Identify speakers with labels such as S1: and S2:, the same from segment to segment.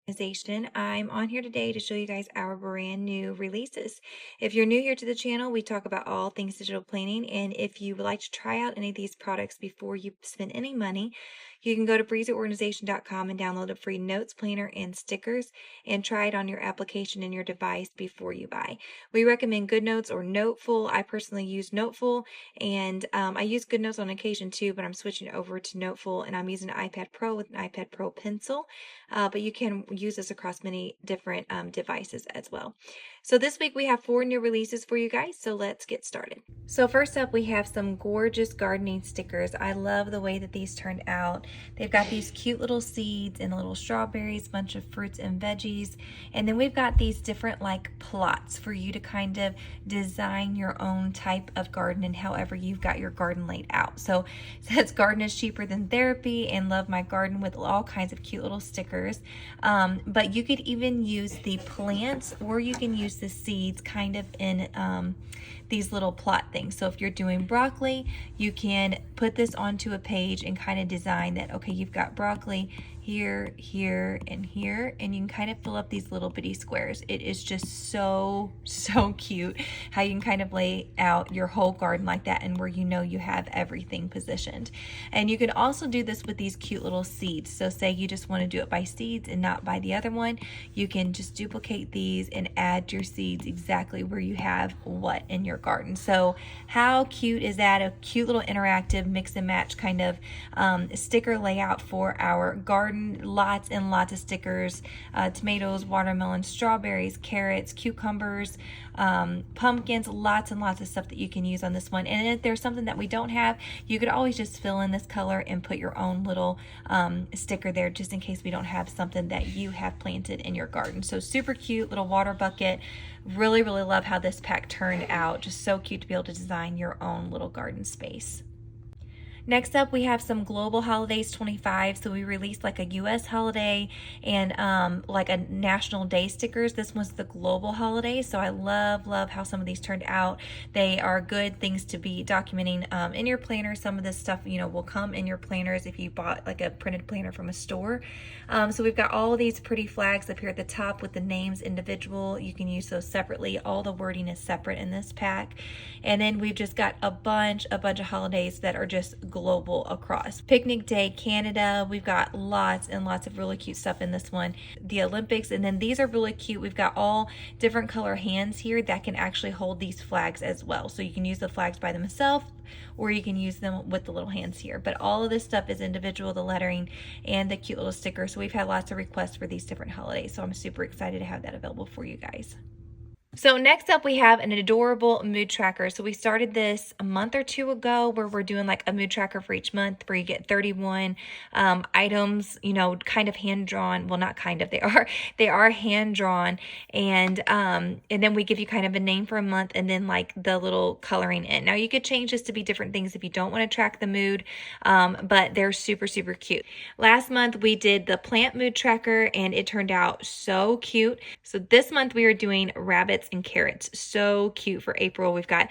S1: Organization. I'm on here today to show you guys our brand new releases. If you're new here to the channel, we talk about all things digital planning, and if you would like to try out any of these products before you spend any money, you can go to breezyorganization.com and download a free notes planner and stickers and try it on your application and your device before you buy. We recommend GoodNotes or Noteful. I personally use Noteful, and I use GoodNotes on occasion too, but I'm switching over to Noteful, and I'm using an iPad Pro with an iPad Pro pencil. But you can use this across many different devices as well. So this week we have 4 new releases for you guys, so let's get started. So first up, we have some gorgeous gardening stickers. I love the way that these turned out. They've got these cute little seeds and little strawberries, bunch of fruits and veggies, and then we've got these different like plots for you to kind of design your own type of garden and however you've got your garden laid out. So it says garden is cheaper than therapy and love my garden with all kinds of cute little stickers. But you could even use the plants, or you can use the seeds kind of in these little plot things. So if you're doing broccoli, you can put this onto a page and kind of design that, okay, you've got broccoli here, here, and here, and you can kind of fill up these little bitty squares. It is just so cute how you can kind of lay out your whole garden like that, and where you know you have everything positioned. And you can also do this with these cute little seeds. So say you just want to do it by seeds and not by the other one, you can just duplicate these and add your seeds exactly where you have what in your garden. So how cute is that? A cute little interactive mix and match kind of sticker layout for our garden. Lots and lots of stickers, tomatoes, watermelon, strawberries, carrots, cucumbers, pumpkins, lots and lots of stuff that you can use on this one. And if there's something that we don't have, you could always just fill in this color and put your own little sticker there, just in case we don't have something that you have planted in your garden. So super cute little water bucket. Really love how this pack turned out. Just so cute to be able to design your own little garden space. Next up, we have some Global Holidays 25. So we released like a US holiday and like a National Day stickers. This was the Global Holiday. So I love how some of these turned out. They are good things to be documenting in your planner. Some of this stuff, you know, will come in your planners if you bought like a printed planner from a store. So we've got all of these pretty flags up here at the top with the names individual. You can use those separately. All the wording is separate in this pack. And then we've just got a bunch of holidays that are just global across. Picnic Day, Canada. We've got lots and lots of really cute stuff in this one. The Olympics, and then these are really cute. We've got all different color hands here that can actually hold these flags as well. So you can use the flags by themselves, or you can use them with the little hands here. But all of this stuff is individual, the lettering and the cute little stickers. So we've had lots of requests for these different holidays. So I'm super excited to have that available for you guys. So next up, we have an adorable mood tracker. So we started this a month or 2 ago, where we're doing like a mood tracker for each month, where you get 31 items, you know, kind of hand drawn. Well, not kind of, they are hand drawn, and then we give you kind of a name for a month, and then like the little coloring in. Now you could change this to be different things if you don't want to track the mood, but they're super cute. Last month we did the plant mood tracker, and it turned out so cute. So this month we are doing rabbits and carrots. So cute for April. We've got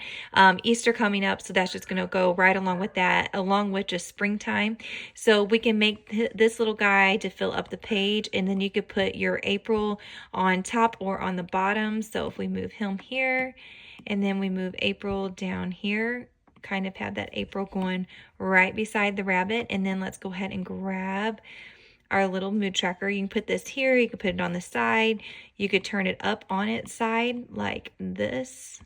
S1: Easter coming up, so that's just going to go right along with that, along with just springtime. So we can make this little guy to fill up the page, and then you could put your April on top or on the bottom. So if we move him here, and then we move April down here, kind of have that April going right beside the rabbit. And then let's go ahead and grab our little mood tracker. You can put this here, you can put it on the side, you could turn it up on its side like this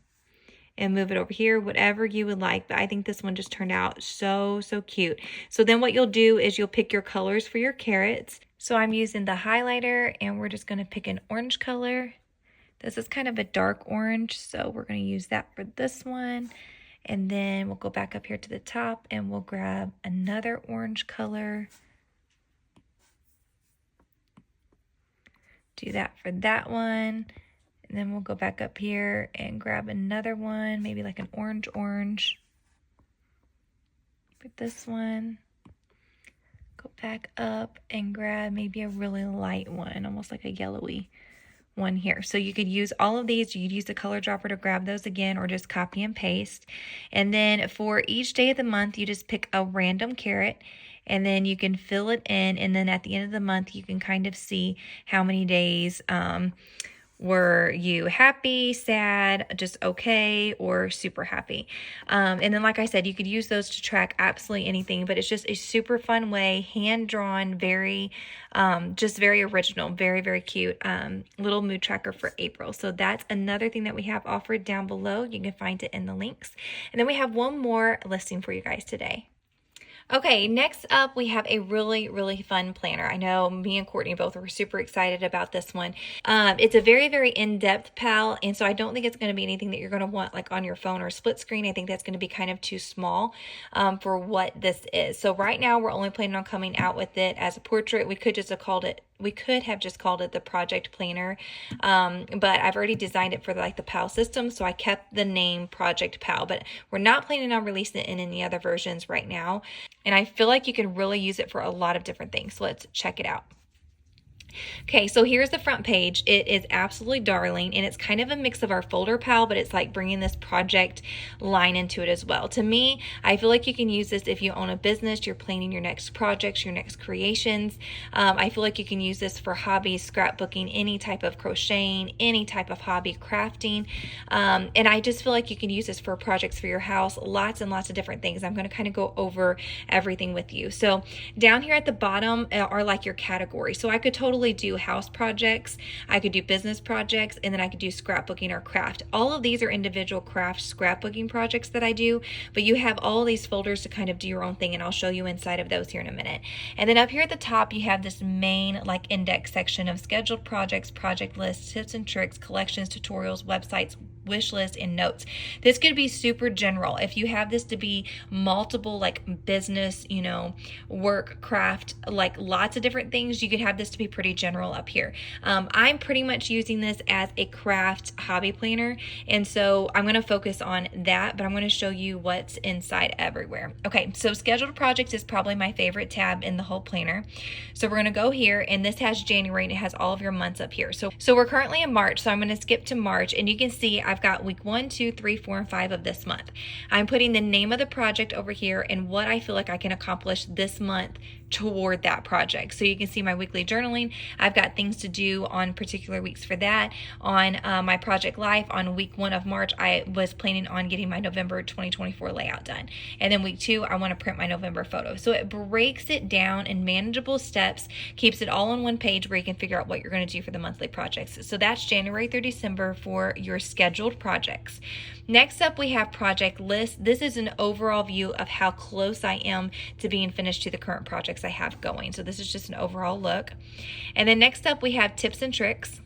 S1: and move it over here, whatever you would like. But I think this one just turned out so cute. So then what you'll do is you'll pick your colors for your carrots. So I'm using the highlighter, and we're just going to pick an orange color. This is kind of a dark orange, so we're going to use that for this one. And then we'll go back up here to the top, and we'll grab another orange color. Do that for that one, and then we'll go back up here and grab another one, maybe like an orange for this one. Go back up and grab maybe a really light one, almost like a yellowy one here. So you could use all of these. You could use the color dropper to grab those again, or just copy and paste. And then for each day of the month, you just pick a random carrot, and then you can fill it in, and then at the end of the month you can kind of see how many days were you happy, sad, just okay, or super happy. And then, like I said, you could use those to track absolutely anything, but it's just a super fun way, hand-drawn, very, just very original, very, very cute little mood tracker for April. So that's another thing that we have offered down below. You can find it in the links. And then we have one more listing for you guys today. Okay, next up we have a really, really fun planner. I know me and Courtney both were super excited about this one. It's a very, very in-depth pal, and so I don't think it's going to be anything that you're going to want like on your phone or split screen. I think that's going to be kind of too small for what this is. So right now we're only planning on coming out with it as a portrait. We could have just called it the Project Planner, but I've already designed it for like the PAL system, so I kept the name Project PAL, but we're not planning on releasing it in any other versions right now. And I feel like you can really use it for a lot of different things. So let's check it out. Okay, so here's the front page. It is absolutely darling, and it's kind of a mix of our folder pal, but it's like bringing this project line into it as well. To me, I feel like you can use this if you own a business, you're planning your next projects, your next creations. I feel like you can use this for hobbies, scrapbooking, any type of crocheting, any type of hobby, crafting. And I just feel like you can use this for projects for your house, lots and lots of different things. I'm going to kind of go over everything with you. So down here at the bottom are like your categories. So I could totally do house projects, I could do business projects, and then I could do scrapbooking or craft. All of these are individual craft scrapbooking projects that I do, but you have all these folders to kind of do your own thing, and I'll show you inside of those here in a minute. And then up here at the top you have this main like index section of scheduled projects, project lists, tips and tricks, collections, tutorials, websites, wish list, and notes. This could be super general. If you have this to be multiple like business, work, craft, like lots of different things, you could have this to be pretty general up here. I'm pretty much using this as a craft hobby planner, and so I'm going to focus on that, but I'm going to show you what's inside everywhere. Okay, so scheduled projects is probably my favorite tab in the whole planner. So we're going to go here, and this has January, and it has all of your months up here. So we're currently in March, so I'm going to skip to March, and you can see I've got week 1, 2, 3, 4, and 5 of this month. I'm putting the name of the project over here and what I feel like I can accomplish this month toward that project. So you can see my weekly journaling. I've got things to do on particular weeks for that. On my project life, on week 1 of March, I was planning on getting my November 2024 layout done. And then week 2, I want to print my November photo. So it breaks it down in manageable steps, keeps it all on one page where you can figure out what you're going to do for the monthly projects. So that's January through December for your scheduled projects. Next up, we have project list. This is an overall view of how close I am to being finished to the current projects I have going. So this is just an overall look. And then next up, we have tips and tricks.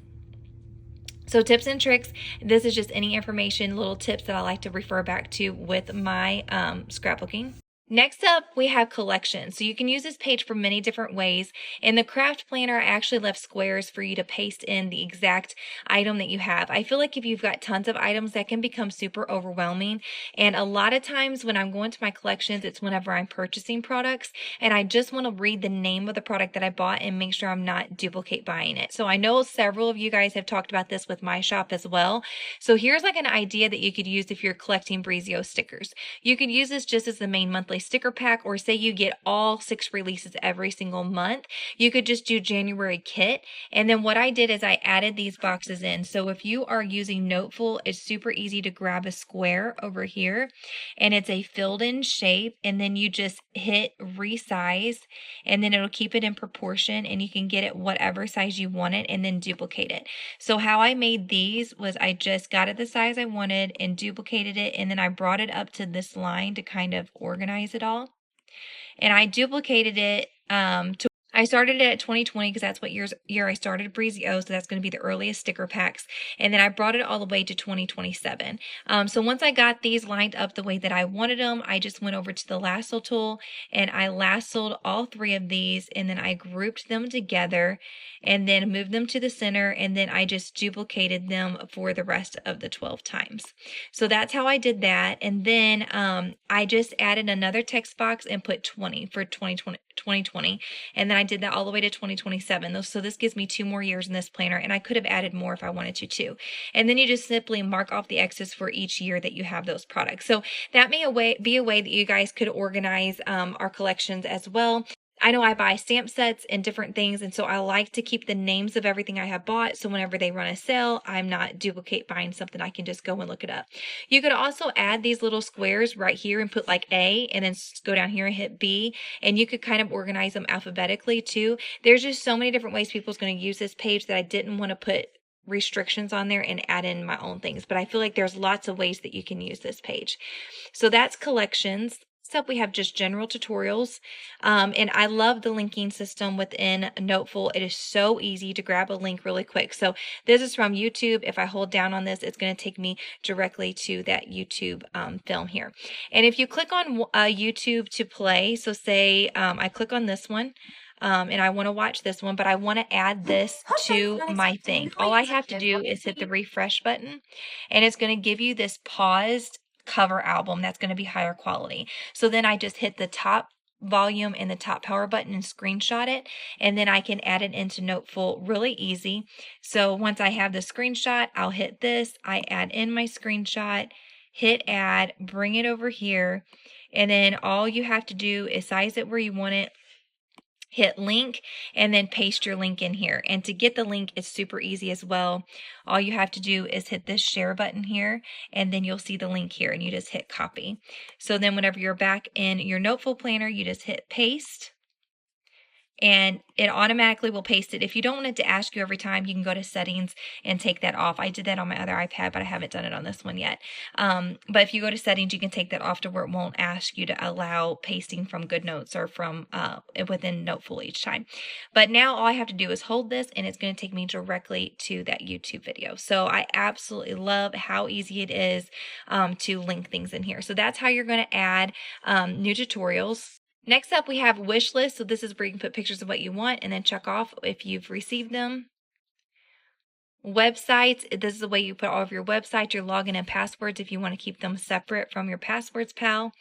S1: So tips and tricks, this is just any information, little tips that I like to refer back to with my scrapbooking. Next up, we have collections. So you can use this page for many different ways. In the craft planner, I actually left squares for you to paste in the exact item that you have. I feel like if you've got tons of items, that can become super overwhelming. And a lot of times when I'm going to my collections, it's whenever I'm purchasing products and I just want to read the name of the product that I bought and make sure I'm not duplicate buying it. So I know several of you guys have talked about this with my shop as well. So here's like an idea that you could use if you're collecting Breezio stickers. You could use this just as the main monthly sticker pack, or say you get all 6 releases every single month, you could just do January kit. And then what I did is I added these boxes in. So if you are using Noteful, it's super easy to grab a square over here and it's a filled in shape, and then you just hit resize and then it'll keep it in proportion, and you can get it whatever size you want it and then duplicate it. So how I made these was I just got it the size I wanted and duplicated it, and then I brought it up to this line to kind of organize it all. And I duplicated it I started it at 2020 because that's what year I started Breezio, so that's going to be the earliest sticker packs. And then I brought it all the way to 2027. So once I got these lined up the way that I wanted them, I just went over to the lasso tool and I lassoed all 3 of these, and then I grouped them together and then moved them to the center, and then I just duplicated them for the rest of the 12 times. So that's how I did that. And then I just added another text box and put 20 for 2020. 2020, and then I did that all the way to 2027. So this gives me 2 more years in this planner, and I could have added more if I wanted to too. And then you just simply mark off the X's for each year that you have those products. So that may be a way that you guys could organize our collections as well. I know I buy stamp sets and different things, and so I like to keep the names of everything I have bought, so whenever they run a sale, I'm not duplicate buying something. I can just go and look it up. You could also add these little squares right here and put like A, and then go down here and hit B, and you could kind of organize them alphabetically too. There's just so many different ways people's going to use this page that I didn't want to put restrictions on there and add in my own things, but I feel like there's lots of ways that you can use this page. So that's collections. Next up, we have just general tutorials, and I love the linking system within Noteful. It is so easy to grab a link really quick. So this is from YouTube. If I hold down on this, it's going to take me directly to that YouTube film here. And if you click on YouTube to play, so say I click on this one, and I want to watch this one, but I want to add this to my thing. All I have to do is hit the refresh button, and it's going to give you this paused cover album that's going to be higher quality. So then I just hit the top volume and the top power button and screenshot it, and then I can add it into Noteful really easy. So once I have the screenshot, I'll hit this, I add in my screenshot, hit add, bring it over here, and then all you have to do is size it where you want it, hit link, and then paste your link in here. And to get the link is super easy as well. All you have to do is hit this share button here, and then you'll see the link here, and you just hit copy. So then whenever you're back in your Noteful planner, you just hit paste, and it automatically will paste it. If you don't want it to ask you every time, you can go to settings and take that off. I did that on my other iPad, but I haven't done it on this one yet. But if you go to settings, you can take that off to where it won't ask you to allow pasting from GoodNotes or from within Noteful each time. But now all I have to do is hold this, and it's going to take me directly to that YouTube video. So I absolutely love how easy it is to link things in here. So that's how you're going to add new tutorials. Next up, we have wish list. So this is where you can put pictures of what you want and then check off if you've received them. Websites, this is the way you put all of your websites, your login and passwords if you want to keep them separate from your passwords pal.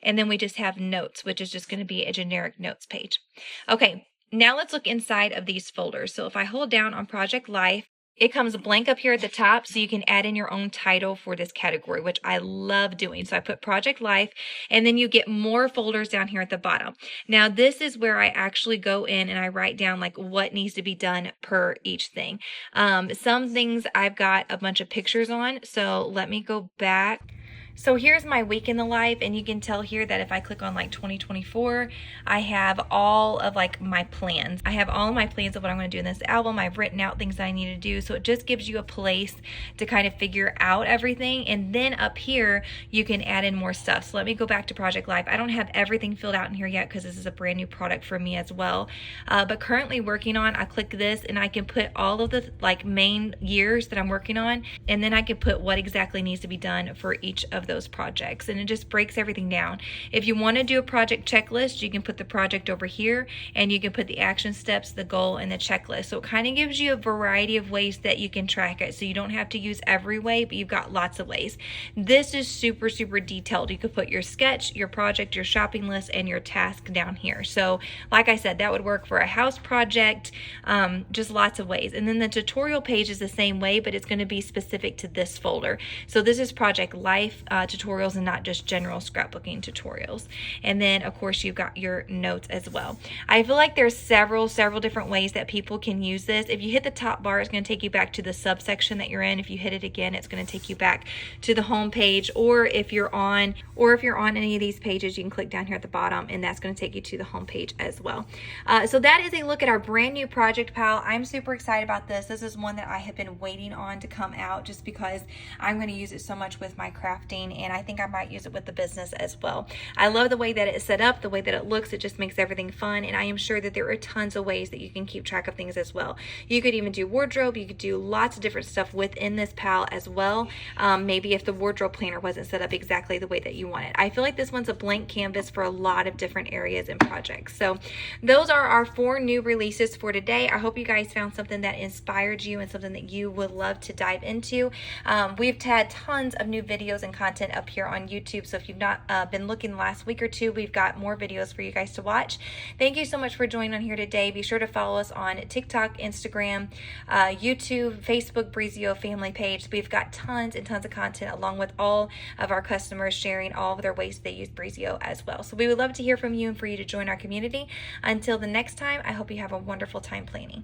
S1: And then we just have notes, which is just going to be a generic notes page. Okay, now let's look inside of these folders. So if I hold down on Project Life, it comes blank up here at the top, so you can add in your own title for this category, which I love doing. So I put Project Life, and then you get more folders down here at the bottom. Now, this is where I actually go in and I write down like what needs to be done per each thing. Some things I've got a bunch of pictures on, so let me go back. So here's my week in the life, and you can tell here that if I click on like 2024, I have all of like my plans. I have all of my plans of what I'm going to do in this album. I've written out things I need to do. So it just gives you a place to kind of figure out everything. And then up here, you can add in more stuff. So let me go back to Project Life. I don't have everything filled out in here yet because this is a brand new product for me as well. But currently working on, I click this and I can put all of the like main years that I'm working on. And then I can put what exactly needs to be done for each of those projects, and it just breaks everything down. If you want to do a project checklist, you can put the project over here, and you can put the action steps, the goal, and the checklist. So it kind of gives you a variety of ways that you can track it, so you don't have to use every way, but you've got lots of ways. This is super detailed. You could put your sketch, your project, your shopping list, and your task down here. So like I said, that would work for a house project, just lots of ways. And then the tutorial page is the same way, but it's going to be specific to this folder. So this is Project Life tutorials and not just general scrapbooking tutorials. And then of course you've got your notes as well. I feel like there's several different ways that people can use this. If you hit the top bar, it's going to take you back to the subsection that you're in. If you hit it again, it's going to take you back to the home page, or if you're on any of these pages, you can click down here at the bottom and that's going to take you to the home page as well. So that is a look at our brand new project pal. I'm super excited about this. This is one that I have been waiting on to come out just because I'm going to use it so much with my crafting, and I think I might use it with the business as well. I love the way that it's set up, the way that it looks. It just makes everything fun, and I am sure that there are tons of ways that you can keep track of things as well. You could even do wardrobe. You could do lots of different stuff within this pal as well. Maybe if the wardrobe planner wasn't set up exactly the way that you want it. I feel like this one's a blank canvas for a lot of different areas and projects. So those are our 4 new releases for today. I hope you guys found something that inspired you and something that you would love to dive into. We've had tons of new videos and content content up here on YouTube. So if you've not been looking the last week or two, we've got more videos for you guys to watch. Thank you so much for joining on here today. Be sure to follow us on TikTok, Instagram, YouTube, Facebook, Breezio family page. We've got tons and tons of content, along with all of our customers sharing all of their ways they use Breezio as well. So we would love to hear from you and for you to join our community. Until the next time, I hope you have a wonderful time planning.